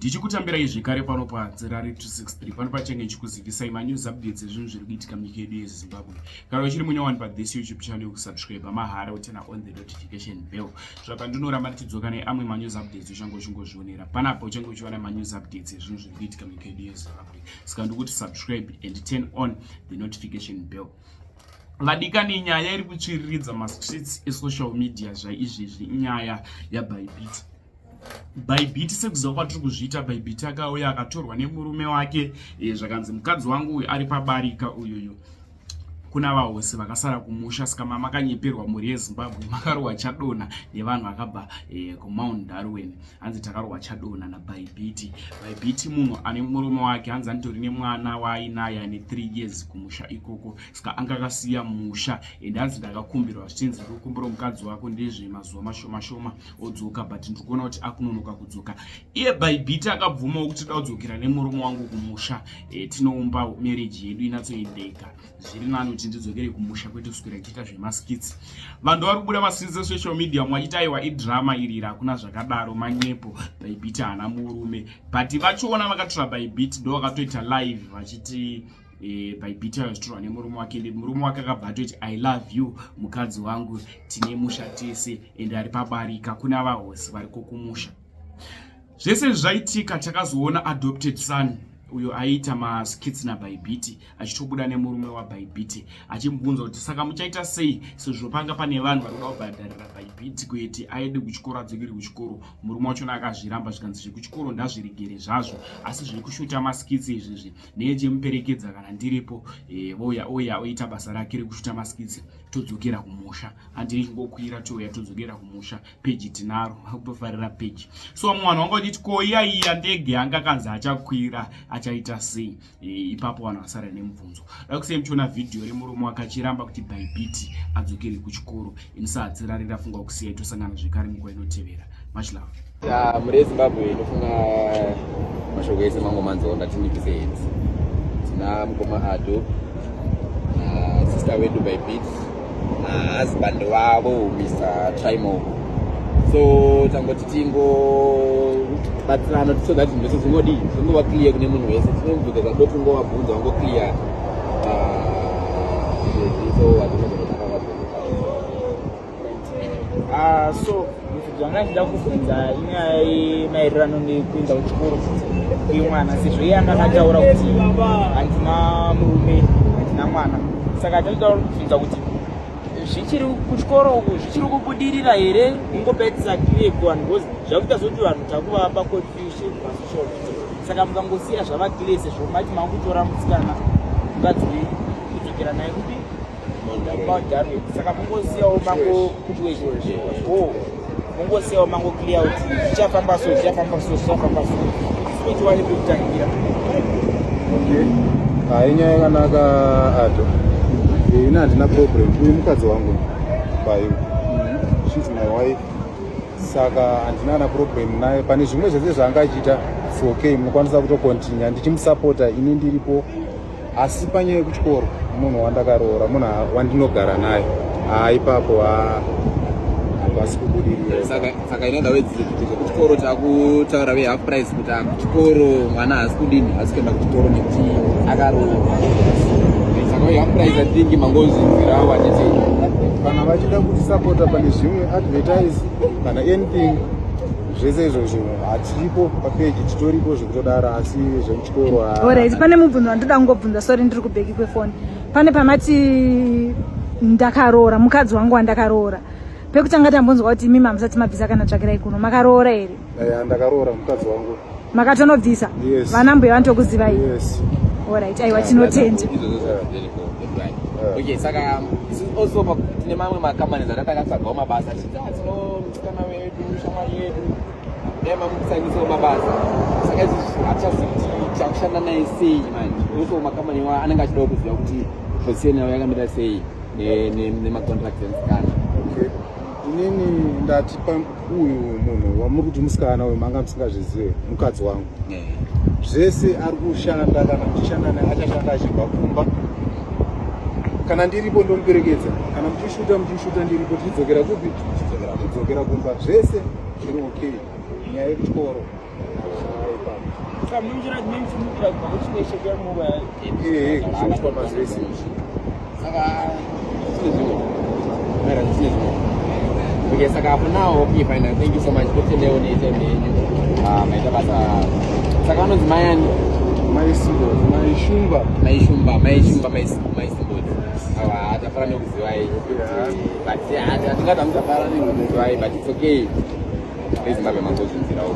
ndichikutambirai zvekare pano paZerare 263 pano pachange ndichikuzivisai manews updates ezvinhu zviri kuitika munyika yedu yeZimbabwe. Kana uchiri munyowani pathis YouTube channel kusubscribe mahara utena on the notification bell zvapa ndinoramba ndichidzoka neamwe manews updates uchange uchingozvionera panapo uchange uchiwana manews updates ezvinhu zviri kuitika munyika yedu yeZimbabwe. Saka ndikuti subscribe and turn on the notification bell. Vadikani, nyaya iri kutsviriridza mastreets esocial media zvaizvezvi inyaya yaBytBit. Bytbit sekuziva kwatiri kuzviita, Bytbit akauya akatorwa nemurume wake, zvakanzi mukadzi wangu uyu ari pabarika uyuyu. Kuna vahosi vakasara kumusha, saka makanyeperwa mhuri yeZimbabwe makarohwa chadona nevanhu vakabva kuMount Darwin. Hanzi takarohwa chadona naBytBit. Bytbit munhu ane murume wake, hanzi anitori nemwana waainaye ane 3 years kumusha ikoko, saka anga akasiya musha ende hanzi ndakakumbirwa zvichinzi kukumbira mukadzi wako ndezvemazuva mashoma shoma odzoka, but ndikuona kuti akunonoka kudzoka. Iye Bytbit akabvumawo kuti da kudzokera nemurume wangu kumusha, tinoumba marriage yedu inatsoendeka, zviri nani kuti ndidzokere kumusha kwete kuswera tichiita zvemaskits. Vanhu vari kubuda maskits esocial media mwachiti aiwa idrama iri hakuna zvakadaro, manyepo, Bytbit haana murume, but vachiona vakatora Bytbit ndo vakatoita live vachiti Bytbit aizitorwa nemurume wake, ende murume wake akabva atoti I love you mukadzi wangu, tine musha tese ende ari pabarika, kuna vahosi variko kumusha. Zvese zvaitika takazoona adopted son uyo aita maskits naBytBit achitobuda nemurume waBytBit achimubvunza kuti saka muchaita sei sezvo panga pane vanhu vari kuda kubhadharira Bytbit kuti aende kuchikoro, adzokere kuchikoro. Murume wachona akazviramba zvikanzi zvekuchikoro ndazviregere zvazvo, asi zviri kushuta maskits izvizvi nechemuperekedza kana ndiripo oya oita basa rake rekushuta maskits, todzokera kumusha. Handiri chingokwira touya todzokera kumusha, peji tinaro kutofarira peji. So mwana wangu achiti koiyaiya ndege anga kanzi achakwira achaita sei, ipapo vanhu vasara nemubvunzo. Dakusei muchiona vhidhiyo remurume wakachiramba kuti Bytbit adzokere kuchikoro. Inisadzira funga kusiyai, tosangana zvekare munguva inotevera. Much love. Mhuri yeZimbabwe inofunga mashoko ese mangu manzonda tinipise hands. Tina mukoma Ado sister wedu Bytbit husband wavo Mr. Trimo. So tangoti batsirana so that zvese zvingodi zvingova clear kune munhu wese. Tinomubvunza zvado kungowabvunza wango clear so so zvanga ndida kubvunza inyaya maererano nekuenda kuchikoro kwemwana, sezvo iye anga akataura kuti handina murume handina mwana. Saka ndinoda kubvunza kuti zvichiri kuchikoro uku zvichiri kubudirira here, ingopedzisa clear kuvanhu, because zvakuita zoti vanhu takuvapa confusion pasocial media. Saka mukangosiya zvava clear sezvo mati makutora musikana mukadzi wenyu kudzokera naye kuti Mount Darwin. Saka mungosiyawo mango kuti mungosiyawo mango clear kuti zvichafamba so kuti wani kutangira. Okay, inyaya yakanaka Ado. Ina handina problem, uyu mukadzi wangu Bayo, she's my wife, saka handina na problem naye. Pane zvimwe zvese zvaangachiita it's okay, munokwanisa kutokontinua ndichimusapota ini ndiripo. Asi panyaya yekuchikoro munhu wandakaroora, munhu wandinogara naye, ipapo hapasi kubudirira. Saka inoda wedziri kuti kuchikoro takutaura we half price kuti kuchikoro mwana haasi kudini, haasi kuenda kuchikoro nekuti akaroora. I think mangozinzira wachiti kana vachida kutisapota pane zvimwe advertise kana anything, zvese izvozvo hatiripo papeji, titoripo zvekutodara, asi zvemuchikoro alright. Pane mubvunzo wandoda kungobvunza, sorry ndiri kubheki kwefoni. Pane pamati ndakaroora mukadzi wangu wandakaroora, pekutanga tambonzwa kuti imi mamusati mabvisa kana tsvakirai kuno, makaroora here? Ndakaroora mukadzi wangu. Makatonobvisa? Yes. Vana mbuya vanotokuzivai? Yes. Alright, aiwa tinotenda. Okay, saka also tine mamwe makamani dzatakatsvagawo mabasa tinomusikana wedu shamwari yedu nemamukusangisawo mabasa, saka izvi hatichazivi takushanda naye sei manje. Also makamani anenge achidawo kuziva kuti position yavo yakamira sei nemacontract emusikana. Okay, inini ndatipa uyu munhu wamuri kuti musikana uyu manga musingazvizive, mukadzi wangu, zvese ari kushanda kana kuchishanda naye achashanda achibva kumba. Kana ndiripo ndomuperekedza, kana muchishuta ndiripo, tichidzokera kupi? Tichidzokera kumba, zvese zviri okay. Nyaya yekuchikoro saka munjira dzimweni dzinoitira kubva kuchimweshekera munguva kuchiitwa mazvese saka zvisine zvimwe mara zvisine zvimwe okay saka for now okay fine thank you so much kutendewo neitime yenyu maita basa saka vanonzi mayani maishumba awa hatafara nekuzivai but hatingati hamutafara nekuzivai but it's okay ezimbabwe mangozvinzirawo